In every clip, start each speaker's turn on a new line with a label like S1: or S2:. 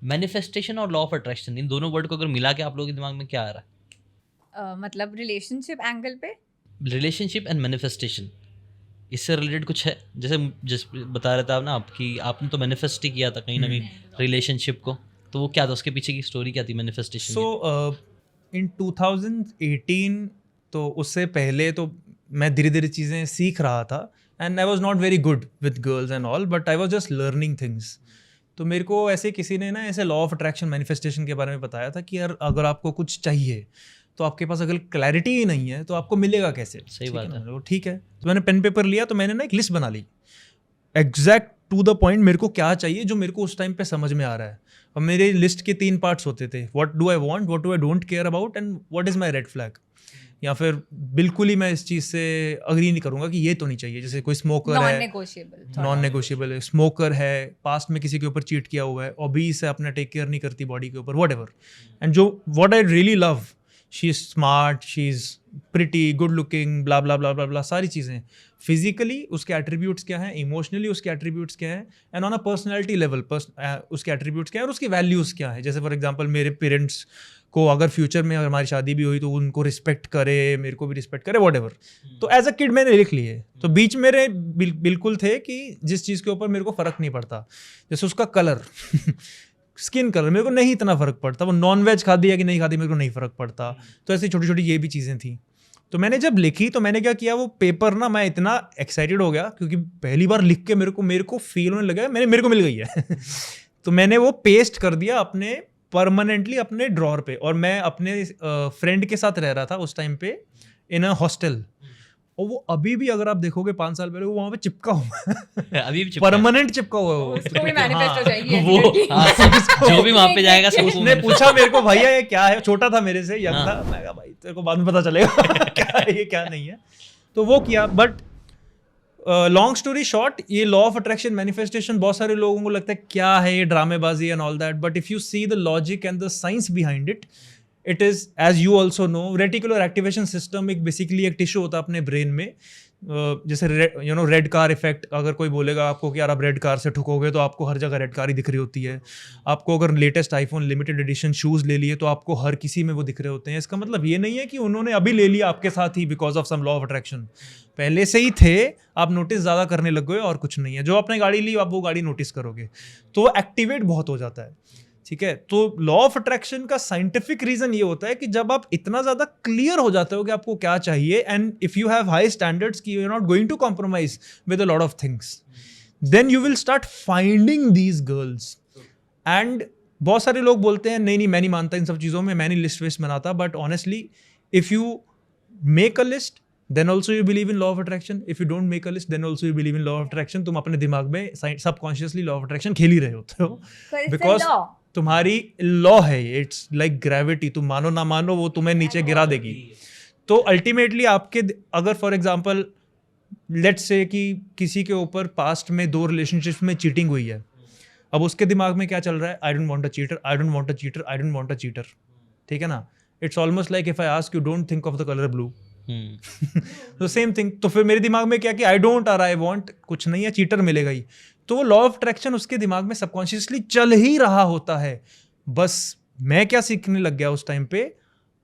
S1: Manifestation और law of attraction, इन दोनों word को अगर मिला के आप लोगों के दिमाग में क्या आ रहा है?
S2: मतलब रिलेशनशिप एंगल पे
S1: रिलेशनशिप एंड मैनिफेस्टेशन, इससे रिलेटेड कुछ है? जैसे जिस बता रहे थे आप ना, आपकी आपने तो मैनिफेस्ट ही किया था कहीं ना कहीं रिलेशनशिप को, तो वो क्या था, उसके पीछे की स्टोरी क्या थी मैनिफेस्टेशन की?
S3: सो इन 2018, तो उससे पहले तो मैं धीरे धीरे चीज़ें सीख रहा था, and I was not very good with girls and all, but I was just learning things. तो मेरे को ऐसे किसी ने ना ऐसे लॉ ऑफ अट्रैक्शन मैनिफेस्टेशन के बारे में बताया था कि यार अगर आपको कुछ चाहिए तो आपके पास अगर क्लैरिटी ही नहीं है तो आपको मिलेगा कैसे.
S1: सही बात है.
S3: ठीक है, तो मैंने पेन पेपर लिया, तो मैंने ना एक लिस्ट बना ली एग्जैक्ट टू द पॉइंट मेरे को क्या चाहिए जो मेरे को उस टाइम पे समझ में आ रहा है. और मेरे लिस्ट के 3 पार्ट्स होते थे, what do I want, what do I don't care about, and what is my red flag. या फिर बिल्कुल ही मैं इस चीज़ से अग्री नहीं करूंगा कि ये तो नहीं चाहिए. जैसे कोई स्मोकर है, नॉन नेगोशिएबल है, स्मोकर है, पास्ट में किसी के ऊपर चीट किया हुआ है, अभी से अपना टेक केयर नहीं करती बॉडी के ऊपर, वट एवर. एंड जो what I really love, she is smart, she is pretty, good looking, blah blah blah blah blah, सारी चीज़ें. फिजिकली उसके एट्रीब्यूट्स क्या हैं, इमोशनली उसके एट्रीब्यूट्स क्या हैं, and on a personality level उसके एट्रीब्यूट्स क्या हैं और उसकी वैल्यूज़ क्या है. जैसे फॉर एग्जांपल मेरे पेरेंट्स को अगर फ्यूचर में हमारी शादी भी हुई तो उनको रिस्पेक्ट करे, मेरे को भी रिस्पेक्ट करे, वॉट एवर. तो एज अ किड मैंने लिख लिए. तो बीच मेरे बिल्कुल थे कि जिस चीज़ के ऊपर मेरे को फ़र्क नहीं पड़ता, जैसे उसका कलर स्किन कलर मेरे को नहीं इतना फ़र्क पड़ता, वो नॉन वेज खाती है कि नहीं खाती मेरे को नहीं फ़र्क पड़ता. तो ऐसी छोटी छोटी ये भी चीज़ें थी. तो मैंने जब लिखी तो मैंने क्या किया, वो पेपर ना मैं इतना एक्साइटेड हो गया क्योंकि पहली बार लिख के मेरे को फील होने लगा मेरे को मिल गई है. तो मैंने वो पेस्ट कर दिया अपने परमानेंटली अपने ड्रॉर पे. और मैं अपने फ्रेंड के साथ रह रहा था उस टाइम पे इन अ हॉस्टल, और वो अभी भी अगर आप देखोगे 5 साल पहले वो वहाँ पे चिपका हुआ है.
S1: अभी भी चिपका
S3: परमानेंट चिपका हुआ है वो.
S2: उसको भी मैनिफेस्ट हो जाएगी
S1: वो हाँ, जो भी वहाँ पे जाएगा सब
S3: उसने पूछा मेरे को, भैया ये क्या है, छोटा था मेरे से, यंग था. मैं कहा भाई तेरे को बाद में पता चलेगा क्या है ये क्या नहीं है. तो वो किया. बट लॉन्ग स्टोरी शॉर्ट, ये लॉ ऑफ अट्रैक्शन मैनिफेस्टेशन बहुत सारे लोगों को लगता है क्या है ये, ड्रामेबाजी and all that. But if you see the logic and the science behind it, it is as you also know, reticular activation system एक बेसिकली एक टिश्यू होता है अपने ब्रेन में. जैसे रेड कार इफेक्ट, अगर कोई बोलेगा आपको कि यार आप रेड कार से ठुकोगे तो आपको हर जगह रेड कार ही दिख रही होती है. आपको अगर latest iPhone limited edition shoes ले लिए तो आपको हर किसी में वो दिख रहे होते हैं. इसका मतलब ये नहीं है कि उन्होंने अभी ले लिया आपके साथ ही because of some law of attraction, पहले से ही थे, आप नोटिस ज़्यादा करने लग गए और कुछ नहीं है. जो आपने गाड़ी ली आप वो गाड़ी नोटिस करोगे, तो एक्टिवेट बहुत हो जाता है. ठीक है, तो लॉ ऑफ अट्रैक्शन का साइंटिफिक रीजन ये होता है कि जब आप इतना ज्यादा क्लियर हो जाते हो कि आपको क्या चाहिए, and if you have high standards कि you are not going to compromise with a lot of things, then you will start finding these girls. And बहुत सारे लोग बोलते हैं नहीं मैं नहीं मानता इन सब चीज़ों में, मैं नहीं लिस्ट विस्ट बनाता. But honestly if you make a list then also you believe in law of attraction. If you don't make a list then also you believe in law of attraction. तुम अपने दिमाग में subconsciously law of attraction खेल ही रहे होते हो because तुम्हारी law है. इट्स लाइक ग्रेविटी, तुम मानो ना मानो वो तुम्हें नीचे गिरा देगी. तो अल्टीमेटली आपके अगर फॉर एग्जांपल लेट्स से कि किसी के ऊपर पास्ट में 2 रिलेशनशिप्स में चीटिंग हुई है, अब उसके दिमाग में क्या चल रहा है, आई don't want a cheater, I don't want a cheater, I don't want a cheater. ठीक है ना. It's almost like if I ask you don't think of the colour blue, तो सेम थिंग. तो फिर मेरे दिमाग में क्या कि आई डोंट और आई वांट कुछ नहीं है, चीटर मिलेगा ही. तो वो लॉ ऑफ अट्रैक्शन उसके दिमाग में सबकॉन्शियसली चल ही रहा होता है. बस मैं क्या सीखने लग गया उस टाइम पे,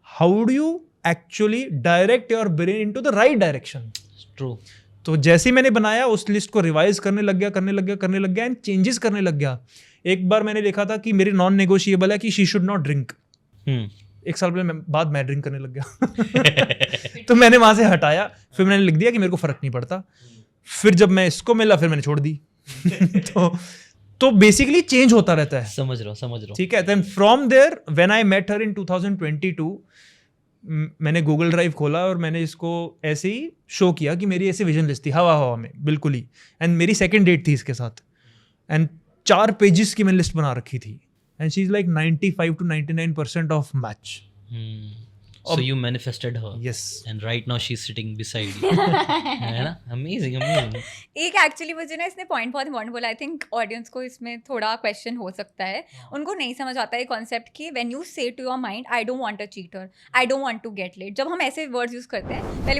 S3: how do you actually direct your brain into the right direction.
S1: True.
S3: तो जैसे ही मैंने बनाया उस लिस्ट को रिवाइज करने लग गया एंड चेंजेस करने लग गया. एक बार मैंने लिखा था कि मेरी नॉन नेगोशिएबल है कि शी शुड नॉट ड्रिंक. 1 साल बाद मैं ड्रिंक करने लग गया. तो मैंने वहां से हटाया, फिर मैंने लिख दिया कि मेरे को फर्क नहीं पड़ता. फिर जब मैं इसको मिला फिर मैंने छोड़ दी. तो बेसिकली चेंज होता रहता है.
S1: समझ रहा हूँ.
S3: ठीक है. Then from there when I met her in 2022, मैंने गूगल ड्राइव खोला और मैंने इसको ऐसे ही शो किया कि मेरी ऐसी विजन लिस्ट थी हवा में बिल्कुल ही. एंड मेरी सेकंड डेट थी इसके साथ, एंड 4 पेजेस की मैंने लिस्ट बना रखी थी. And she's like 95 to 99% of match.
S1: So you manifested her.
S3: Yes.
S1: And right now she's sitting beside you. है ना? Amazing.
S2: एक एक्चुअली मुझे ना इसने पॉइंट बहुत इम्पोर्टेंट बोला. आई थिंक ऑडियंस को इसमें थोड़ा क्वेश्चन हो सकता है. उनको नहीं समझ आता है कॉन्सेप्ट कि when you say to your mind I don't want a cheater, I don't want to get late, जब हम ऐसे वर्ड्स यूज करते हैं, पहली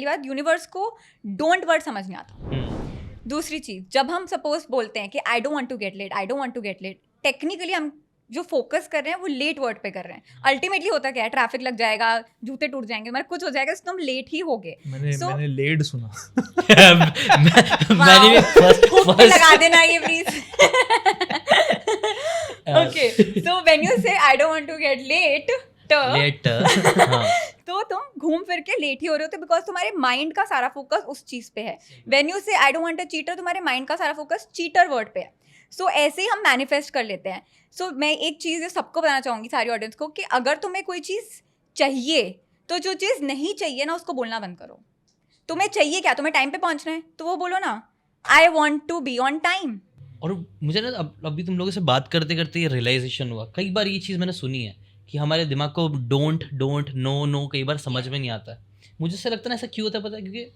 S2: बात यूनिवर्स को डोंट वर्ड समझ नहीं आता. दूसरी चीज, जब हम सपोज बोलते हैं कि I don't want to get late, technically हम जो फोकस कर रहे हैं वो लेट वर्ड पे कर रहे हैं. अल्टीमेटली होता क्या है, ट्रैफिक लग जाएगा, जूते टूट जाएंगे, मतलब कुछ हो जाएगा, तो तुम लेट ही हो गए.
S3: मैंने लेड सुना.
S1: मैंने भी
S2: Hook पे लगा देना ये please. Okay, so when you say I don't want to get late, तो तुम घूम फिर के लेट ही हो रहे होते, बिकॉज तुम्हारे माइंड का सारा फोकस उस चीज पे है. व्हेन यू से आई डोंट वांट अ चीटर, तुम्हारे माइंड का सारा फोकस चीटर वर्ड पे है. सो ऐसे ही हम मैनिफेस्ट कर लेते हैं. सो मैं एक चीज़ सबको बताना चाहूँगी, सारी ऑडियंस को, कि अगर तुम्हें कोई चीज़ चाहिए तो जो चीज़ नहीं चाहिए ना उसको बोलना बंद करो. तुम्हें चाहिए क्या, तुम्हें टाइम पे पहुँचना है तो वो बोलो ना, I want to be on time.
S1: और मुझे ना अभी तुम लोगों से बात करते करते ये रियलाइजेशन हुआ, कई बार ये चीज़ मैंने सुनी है कि हमारे दिमाग को डोंट नो कई बार समझ में नहीं आता है. मुझे ऐसा लगता है ना, ऐसा क्यों होता है पता है, क्योंकि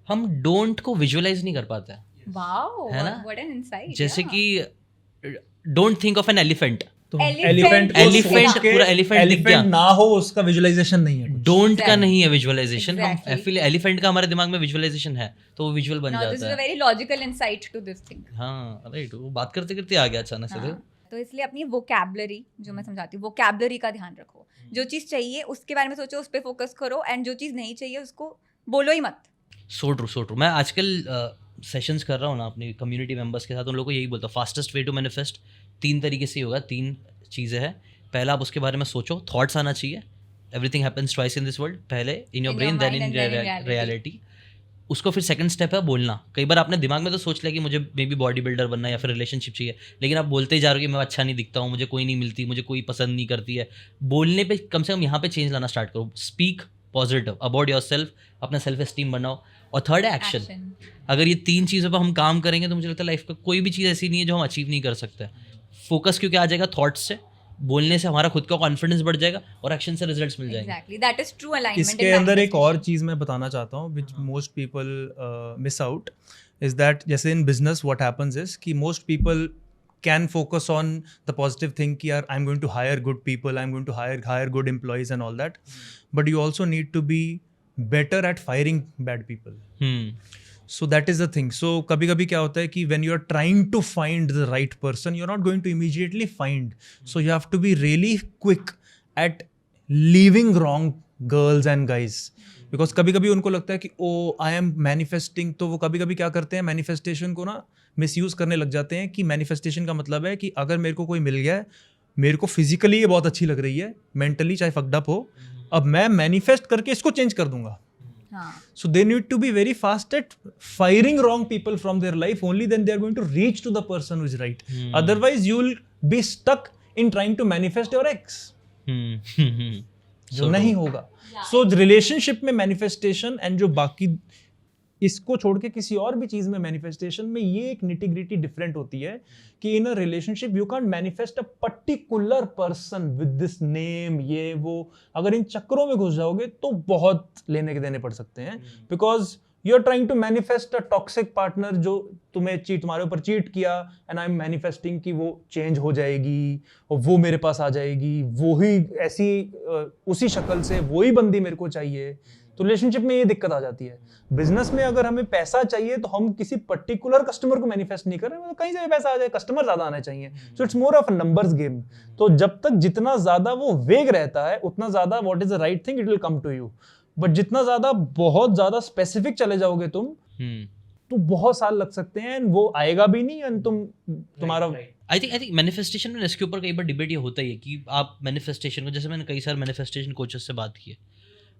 S1: हम डोंट को विजुअलाइज नहीं कर पाते हैं.
S2: वाओ,
S1: है ना?
S2: What an insight.
S1: जैसे कि don't think of an elephant.
S3: तो
S2: Elephant
S1: पूरा एलिफेंट दिख गया,
S3: ना हो उसका विजुअलाइजेशन नहीं है.
S1: डोंट का नहीं है विजुअलाइजेशन. हम
S2: Exactly.
S1: एलिफेंट का हमारे दिमाग में विजुअलाइजेशन है तो वो विजुअल बन
S2: दिस इज
S1: जाता
S2: अ
S1: है.
S2: Very logical insight to this thing.
S1: हाँ राइट, वो बात करते करते आ गया अचानक से.
S2: तो इसलिए अपनी वोकैबुलरी, जो मैं समझाती हूँ, वोकैबुलरी का ध्यान रखो. जो चीज़ चाहिए उसके बारे में सोचो, उस पर फोकस करो, एंड जो चीज़ नहीं चाहिए उसको बोलो ही मत.
S1: So true. मैं आजकल सेशंस कर रहा हूँ ना अपनी कम्युनिटी मेंबर्स के साथ, उन लोगों को यही बोलता हूँ, फास्टेस्ट वे टू मैनिफेस्ट 3 तरीके से ही होगा. 3 चीज़ें हैं. पहला, आप उसके बारे में सोचो, थॉट्स आना चाहिए. Everything happens twice in this world. पहले in your
S2: In
S1: brain
S2: your
S1: then
S2: mind
S1: in
S2: and then in
S1: reality. उसको फिर सेकंड स्टेप है बोलना. कई बार आपने दिमाग में तो सोच लिया कि मुझे मे बी बॉडी बिल्डर बनना है या फिर रिलेशनशिप चाहिए, लेकिन आप बोलते ही जा रहे हो कि मैं अच्छा नहीं दिखता हूँ, मुझे कोई नहीं मिलती, मुझे कोई पसंद नहीं करती है. बोलने पे कम से कम यहाँ पे चेंज लाना स्टार्ट करो. Speak positive about your self, अपना सेल्फ एस्टीम बनाओ. और थर्ड है एक्शन. अगर ये 3 चीज़ों पर हम काम करेंगे तो मुझे लगता है लाइफ का कोई भी चीज़ ऐसी नहीं है जो हम अचीव नहीं कर सकते. फोकस क्योंकि आ जाएगा थॉट्स से, बोलने से हमारा खुद का कॉन्फिडेंस बढ़ जाएगा, और एक्शन से रिजल्ट्स मिल जाएंगे.
S2: Exactly, that is true alignment.
S3: इसके अंदर एक और चीज़ मैं बताना चाहता हूँ which most people miss out is that, जैसे in business what happens is कि most people can focus on the positive thing कि यार I am going to hire good people, I am going to hire good employees and all that, but you also need to be better at firing bad people. So that is the thing. So कभी कभी क्या होता है कि when you are trying to find the right person, you're not going to immediately find. So you have to be really quick at leaving wrong girls and guys. Because कभी कभी उनको लगता है कि I am manifesting, तो वो कभी कभी क्या करते हैं, manifestation को ना मिसयूज करने लग जाते हैं. कि manifestation का मतलब है कि अगर मेरे को कोई मिल गया है, मेरे को फिजिकली ये बहुत अच्छी लग रही है, मेंटली चाहे फक्ड अप हो, अब मैं मैनिफेस्ट करके इसको चेंज कर दूंगा. So they need to be very fast at firing wrong people from their life. Only then they are going to reach to the person who is right. Otherwise, you will be stuck in trying to manifest your ex. जो नहीं होगा. So relationship में manifestation and जो बाकी इसको छोड़ के किसी और भी चीज में मैनिफेस्टेशन में ये एक निटी ग्रिटी डिफरेंट होती है कि in a relationship you can manifest a particular person with this name, ये वो. अगर इन चक्रों में घुस जाओगे तो बहुत लेने के देने पड़ सकते हैं. Because you are trying to manifest a toxic partner जो तुम्हारे ऊपर चीट किया, एंड आई एम मैनिफेस्टिंग कि वो चेंज हो जाएगी और वो मेरे पास आ जाएगी, वो ही ऐसी उसी शक्ल से वही बंदी मेरे को चाहिए. तो रिलेशनशिप में ये दिक्कत आ जाती है. बिजनेस में अगर हमें पैसा चाहिए तो हम किसी पर्टिकुलर कस्टमर को मैनिफेस्ट नहीं कर रहे, मतलब कहीं से भी पैसा आ जाए, कस्टमर ज्यादा आने चाहिए. So it's more of a numbers game. तो जब तक जितना ज्यादा वो वेग रहता है उतना ज्यादा what is the right thing it will come to you. But जितना ज्यादा बहुत ज्यादा स्पेसिफिक चले जाओगे तुम तो बहुत साल लग सकते हैं, वो आएगा भी नहीं एंड तुम्हारा
S1: आई थिंक मैनिफेस्टेशन में इसके ऊपर कई बार डिबेट ये होता ही है कि आप मैनिफेस्टेशन को, जैसे मैंने कई सारे मैनिफेस्टेशन कोचेस से बात की है,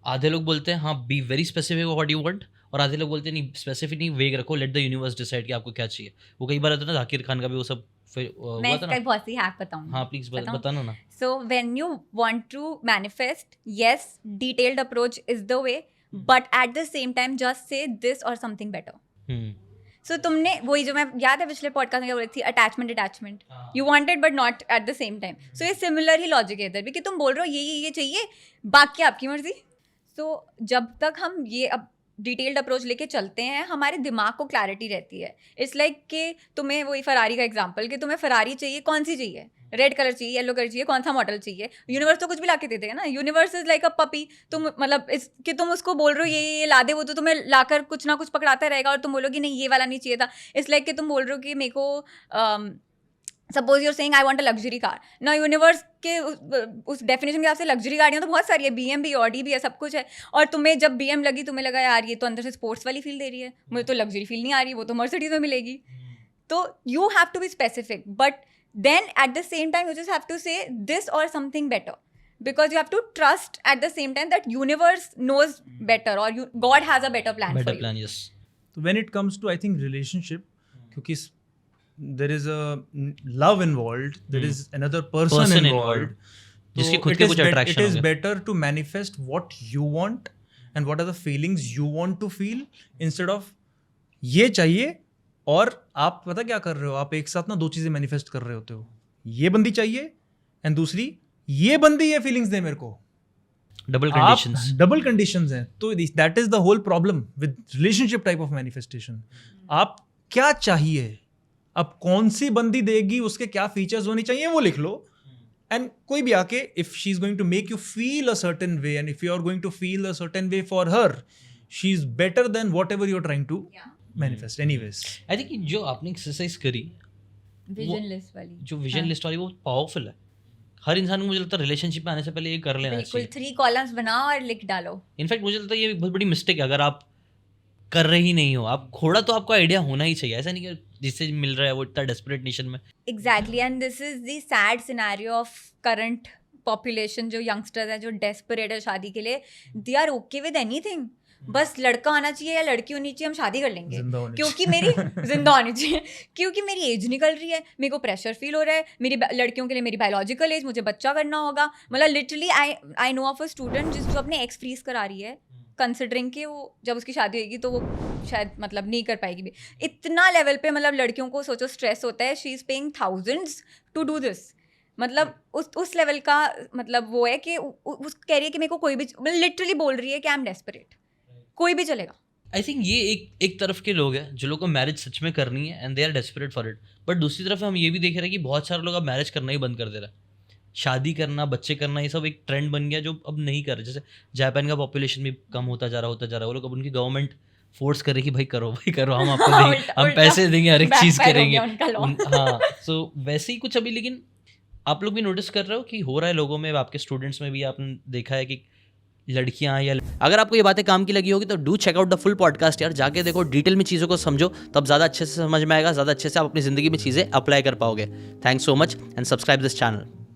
S1: आधे लोग बोलते हैं हाँ be very specific what you want, और आधे लोग बोलते हैं नहीं स्पेसिफिक नहीं, वेग रखो, लेट द यूनिवर्स डिसाइड कि आपको क्या चाहिए. वो कई बार होता है ना, जाकिर खान का भी वो सब
S2: मैं इसका बहुत सी हैक बताऊंगी.
S1: हाँ प्लीज बताना ना.
S2: So when you want to manifest, yes, detailed approach is the way, but at the same time just say this or something better. So तुमने वही जो मैं याद है पिछले पॉडकास्ट में क्या बोली थी, attachment you wanted but not at the same time. So ये सिमिलर ही लॉजिक है इधर भी कि तुम बोल रहे हो ये चाहिए, बाकी आपकी मर्जी. सो जब तक हम ये अब डिटेल्ड अप्रोच लेके चलते हैं हमारे दिमाग को क्लैरिटी रहती है. इट्स लाइक कि तुम्हें वही फरारी का एग्जांपल कि तुम्हें फरारी चाहिए, कौन सी चाहिए, रेड कलर चाहिए, येलो कलर चाहिए, कौन सा मॉडल चाहिए. यूनिवर्स तो कुछ भी ला के दे देगा ना. Universe is like a puppy. तुम मतलब कि तुम उसको बोल रहे हो ये ला दे, वो तो तुम्हें लाकर कुछ ना कुछ पकड़ाता रहेगा और तुम बोलोगे नहीं ये वाला नहीं चाहिए था. इट्स लाइक कि तुम बोल रहे हो कि मेरे को suppose you're saying I want a luxury car ना, यूनिवर्स के उस डेफिनेशन के हिसाब से लग्जरी गाड़ियाँ तो बहुत सारी है, BM भी, ऑडी भी है, सब कुछ है, और तुम्हें जब BM लगी तुम्हें लगा यार ये तो अंदर से स्पोर्ट्स वाली फील दे रही है, मुझे तो लग्जरी फील नहीं आ रही, वो तो मर्सिडीज में मिलेगी. तो you have to be specific, but then at the same time you just have to say this or something better, because you have to trust at the same time that universe knows better, or God has a better plan for
S1: better
S2: you.
S1: plan, yes.
S3: So when it comes to I think relationship, क्योंकि there is a love involved, there is another person involved.
S1: जिसकी
S3: So
S1: खुद के कुछ attraction
S3: it is
S1: होंगे.
S3: better to manifest what you want and what are the feelings you want to feel instead of ये चाहिए. और आप पता क्या कर रहे हो, आप एक साथ ना दो चीजें मैनिफेस्ट कर रहे होते हो, ये बंदी चाहिए एंड दूसरी ये बंदी ये फीलिंग्स दे मेरे को.
S1: Double conditions.
S3: डबल कंडीशंस हैं. तो that is the whole problem with relationship type of manifestation. आप क्या चाहिए, अब कौन सी बंदी देगी, उसके क्या फीचर्स होने चाहिए वो लिख लो, एंड कोई भी आके if she is going to make you feel a certain way and if you are going to feel a certain way for her, she is better than whatever you are trying to manifest anyways.
S1: I think जो आपने exercise करी,
S2: Vision list वाली,
S1: जो vision list वाली, वो powerful है. हर इंसान को मुझे लगता है रिलेशनशिप में आने से पहले ये कर लेना
S2: बिल्कुल
S1: चाहिए.
S2: 3 कॉलम्स बनाओ और लिख डालो.
S1: इनफैक्ट मुझे लगता है ये बहुत बड़ी मिस्टेक है अगर आप कर रहे ही नहीं हो. आप थोड़ा तो आपको आइडिया होना ही चाहिए. ऐसा नहीं कि जिससे मिल रहा है वो इतना डेस्परेट नेशन में.
S2: Exactly, and this is the sad scenario of current population. जो youngsters हैं, जो desperate है शादी के लिए, they are okay with anything. बस लड़का आना चाहिए या लड़की होनी चाहिए, हम शादी कर लेंगे,
S3: जिंदा होनी
S2: क्योंकि मेरी जिंदा होनी चाहिए, क्योंकि मेरी एज निकल रही है, मेरे को प्रेशर फील हो रहा है, मेरी लड़कियों के लिए मेरी बायोलॉजिकल एज, मुझे बच्चा करना होगा. मतलब literally I know of a student जो अपने एक्स फ्रीज करा रही है, कंसिडरिंग कि वो जब उसकी शादी होगी तो वो शायद मतलब नहीं कर पाएगी भी. इतना लेवल पे मतलब लड़कियों को सोचो स्ट्रेस होता है. She is paying thousands to do this. मतलब उस लेवल का मतलब वो है कि उस कह रही है कि मेरे को कोई भी, लिटरली बोल रही है कि आई एम डेस्परेट, कोई भी चलेगा.
S1: आई थिंक ये एक तरफ के लोग हैं जो लोग को मैरिज सच में करनी है and they are desperate for it. But दूसरी तरफ हम ये भी देख रहे हैं कि बहुत सारे लोग अब मैरिज करना ही बंद कर दे रहे हैं. शादी करना, बच्चे करना, ये सब एक ट्रेंड बन गया जो अब नहीं कर रहे. जैसे जापान का पॉपुलेशन भी कम होता जा रहा है. वो लोग अब उनकी गवर्नमेंट फोर्स करे कि भाई करो हम आपको देंगे, हम पैसे देंगे, हर एक चीज़ करेंगे. हाँ, सो वैसे ही कुछ अभी. लेकिन आप लोग भी नोटिस कर रहे हो कि हो रहा है लोगों में, आपके स्टूडेंट्स में भी आपने देखा है कि लड़कियां या अगर आपको ये बातें काम की लगी होगी तो do check out the full podcast यार. जाके देखो, डिटेल में चीज़ों को समझो, तब ज़्यादा अच्छे से समझ में आएगा, ज़्यादा अच्छे से आप अपनी ज़िंदगी में चीज़ें अप्लाई कर पाओगे. Thanks so much and subscribe this channel.